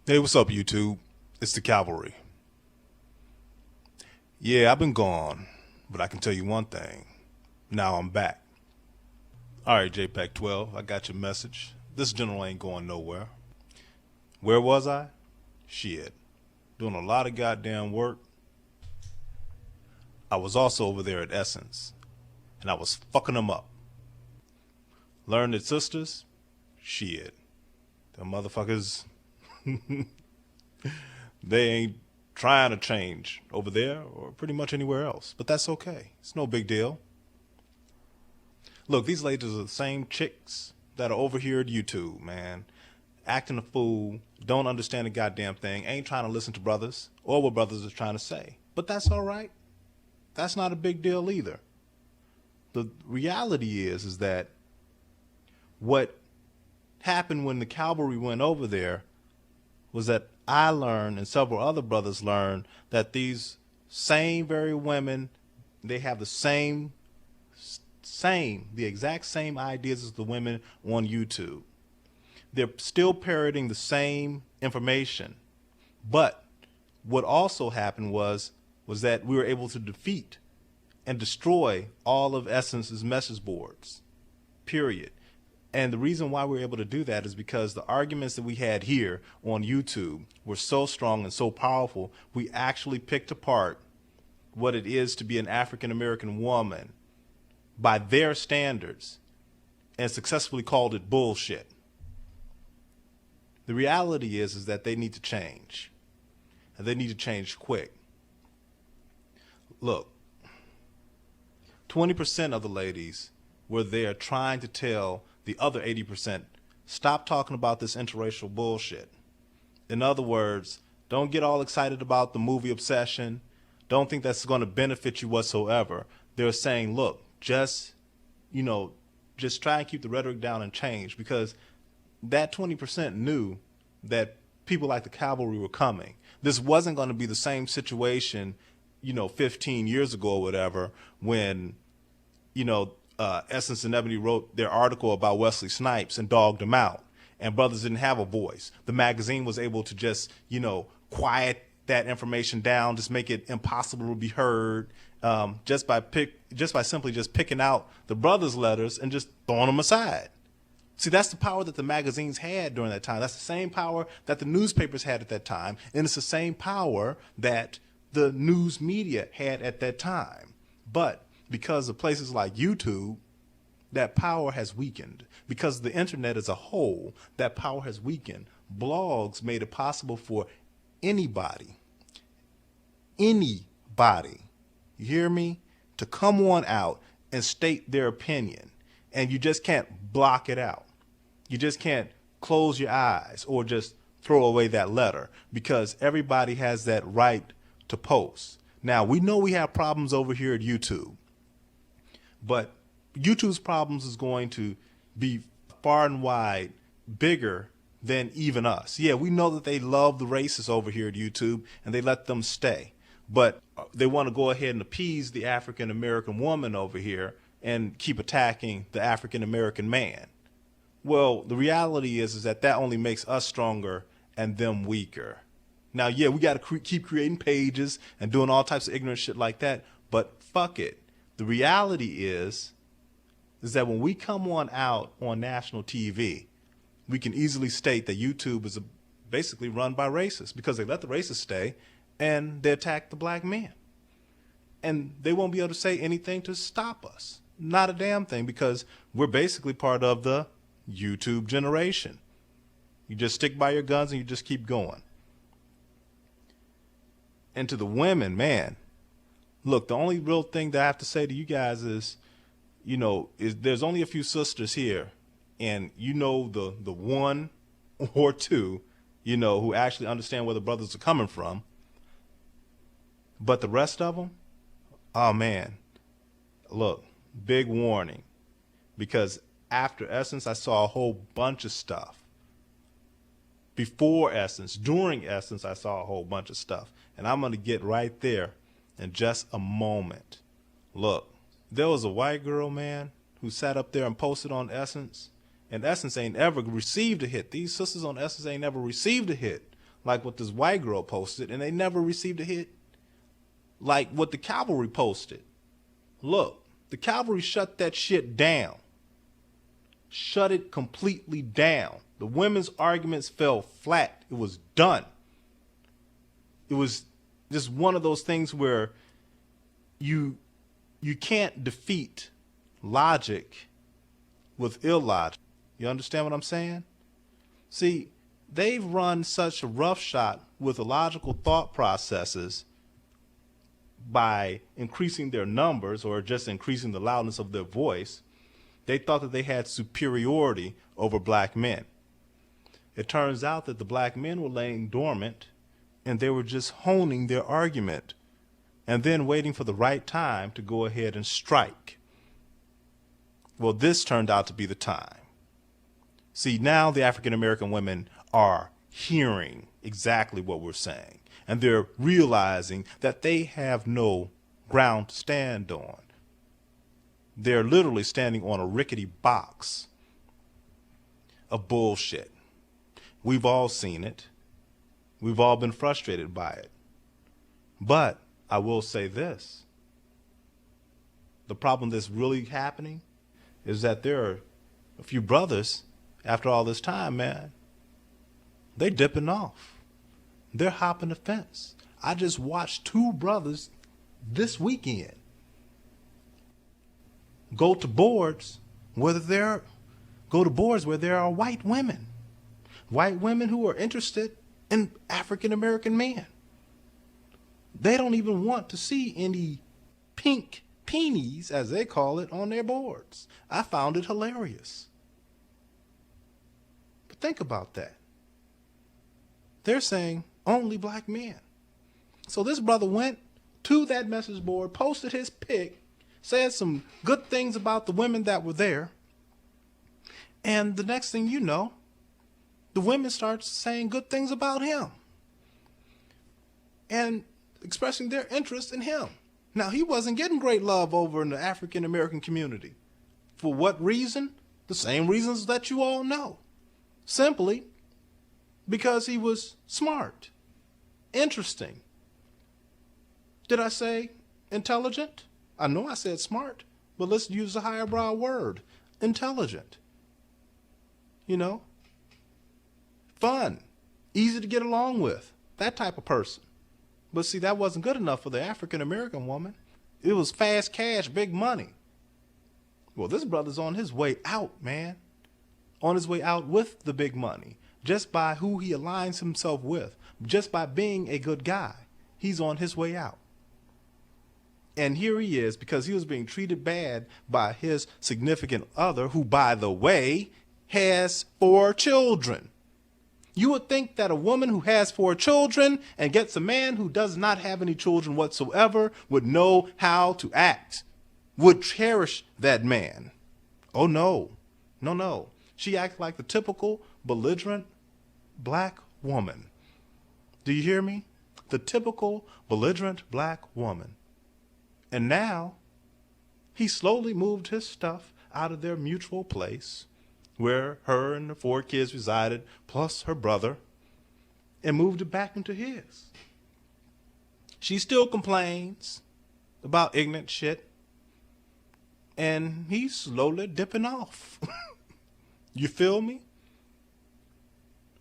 Hey, what's up, YouTube? It's the Cavalry. Yeah, I've been gone, but I can tell you one thing. Now I'm back. Alright, JPEG 12, I got your message. This general ain't going nowhere. Where was I? Shit. Doing a lot of goddamn work. I was also over there at Essence, and I was fucking them up. Learned sisters? Shit. Them motherfuckers, they ain't trying to change over there or pretty much anywhere else. But that's okay. It's no big deal. Look, these ladies are the same chicks that are over here at YouTube, man. Acting a fool, don't understand a goddamn thing, ain't trying to listen to brothers or what brothers are trying to say. But that's all right. That's not a big deal either. The reality is that what happened when the cavalry went over there was that I learned and several other brothers learned that these same very women, they have the exact same ideas as the women on YouTube. They're still parroting the same information. But what also happened was that we were able to defeat and destroy all of Essence's message boards, period. And the reason why we were able to do that is because the arguments that we had here on YouTube were so strong and so powerful, we actually picked apart what it is to be an African American woman by their standards and successfully called it bullshit. The reality is that they need to change, and they need to change quick. Look, 20% of the ladies were there trying to tell the other 80%, stop talking about this interracial bullshit. In other words, don't get all excited about the movie Obsession. Don't think that's going to benefit you whatsoever. They're saying, look, just try and keep the rhetoric down and change, because that 20% knew that people like the cavalry were coming. This wasn't going to be the same situation, 15 years ago or whatever, when, Essence and Ebony wrote their article about Wesley Snipes and dogged him out, and brothers didn't have a voice. The magazine was able to just, quiet that information down, just make it impossible to be heard, just by simply picking out the brothers' letters and just throwing them aside. See, that's the power that the magazines had during that time. That's the same power that the newspapers had at that time, and it's the same power that the news media had at that time. But because of places like YouTube, that power has weakened. Because of the internet as a whole, that power has weakened. Blogs made it possible for anybody, you hear me, to come on out and state their opinion. And you just can't block it out. You just can't close your eyes or just throw away that letter, because everybody has that right to post. Now, we know we have problems over here at YouTube, but YouTube's problems is going to be far and wide bigger than even us. Yeah, we know that they love the racists over here at YouTube and they let them stay, but they want to go ahead and appease the African American woman over here and keep attacking the African American man. Well, the reality is that only makes us stronger and them weaker. Now, yeah, we got to keep creating pages and doing all types of ignorant shit like that, but fuck it. The reality is that when we come on out on national TV, we can easily state that YouTube is basically run by racists, because they let the racists stay and they attack the black men. And they won't be able to say anything to stop us. Not a damn thing, because we're basically part of the YouTube generation. You just stick by your guns and you just keep going. And to the women, man, look, the only real thing that I have to say to you guys is, there's only a few sisters here, and the one or two, who actually understand where the brothers are coming from. But the rest of them, oh man, look, big warning, because after Essence, I saw a whole bunch of stuff. Before Essence, during Essence, I saw a whole bunch of stuff, and I'm going to get right there in just a moment. Look, there was a white girl, man, who sat up there and posted on Essence, and Essence ain't ever received a hit. These sisters on Essence ain't ever received a hit. like what this white girl posted, and they never received a hit like what the cavalry posted. Look, the cavalry shut that shit down. Shut it completely down. The women's arguments fell flat. It was done. It was just one of those things where you can't defeat logic with illogic. You understand what I'm saying? See, they've run such a roughshod with illogical thought processes by increasing their numbers or just increasing the loudness of their voice. They thought that they had superiority over black men. It turns out that the black men were laying dormant and they were just honing their argument and then waiting for the right time to go ahead and strike. Well, this turned out to be the time. See, now the African American women are hearing exactly what we're saying, and they're realizing that they have no ground to stand on. They're literally standing on a rickety box of bullshit. We've all seen it. We've all been frustrated by it. But I will say this. The problem that's really happening is that there are a few brothers, after all this time, man, they dipping off. They're hopping the fence. I just watched 2 brothers this weekend go to boards where there are white women who are interested in African American men. They don't even want to see any pink peonies, as they call it, on their boards. I found it hilarious. But think about that. They're saying only black men. So this brother went to that message board, posted his pic, said some good things about the women that were there. And the next thing you know, the women start saying good things about him and expressing their interest in him. Now, he wasn't getting great love over in the African American community. For what reason? The same reasons that you all know. Simply because he was smart, interesting. Did I say intelligent? I know I said smart, but let's use a higher brow word. Intelligent. You know? Fun. Easy to get along with. That type of person. But see, that wasn't good enough for the African American woman. It was fast cash, big money. Well, this brother's on his way out, man. On his way out with the big money. Just by who he aligns himself with. Just by being a good guy. He's on his way out. And here he is because he was being treated bad by his significant other, who, by the way, has 4 children. You would think that a woman who has 4 children and gets a man who does not have any children whatsoever would know how to act, would cherish that man. Oh, no. No, no. She acts like the typical belligerent black woman. Do you hear me? The typical belligerent black woman. And now he slowly moved his stuff out of their mutual place where her and the 4 kids resided, plus her brother, and moved it back into his. She still complains about ignorant shit, and he's slowly dipping off. You feel me?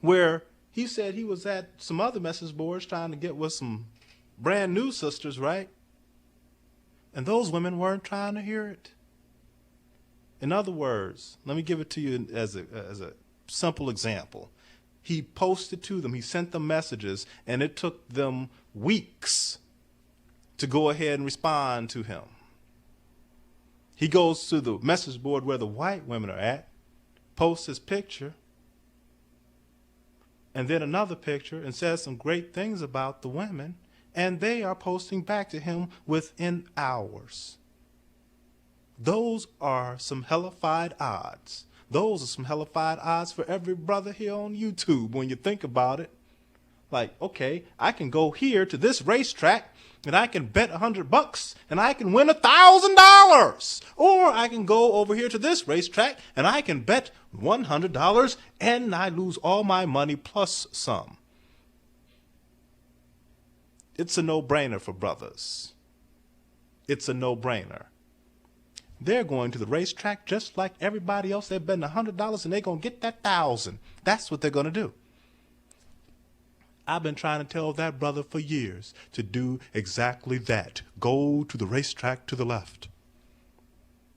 Where he said he was at some other message boards trying to get with some brand new sisters, right? And those women weren't trying to hear it. In other words, let me give it to you as a simple example. He posted to them, he sent them messages, and it took them weeks to go ahead and respond to him. He goes to the message board where the white women are at, posts his picture, and then another picture, and says some great things about the women, and they are posting back to him within hours. Those are some hellified odds. Those are some hellified odds for every brother here on YouTube when you think about it. Like, okay, I can go here to this racetrack and I can bet $100 and I can win $1,000. Or I can go over here to this racetrack and I can bet $100 and I lose all my money plus some. It's a no-brainer for brothers. It's a no-brainer. They're going to the racetrack just like everybody else. They're betting $100 and they're going to get that 1,000. That's what they're going to do. I've been trying to tell that brother for years to do exactly that. Go to the racetrack to the left.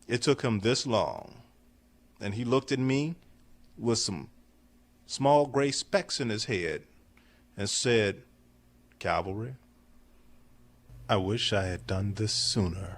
It took him this long. And he looked at me with some small gray specks in his head and said, "Cavalry, I wish I had done this sooner."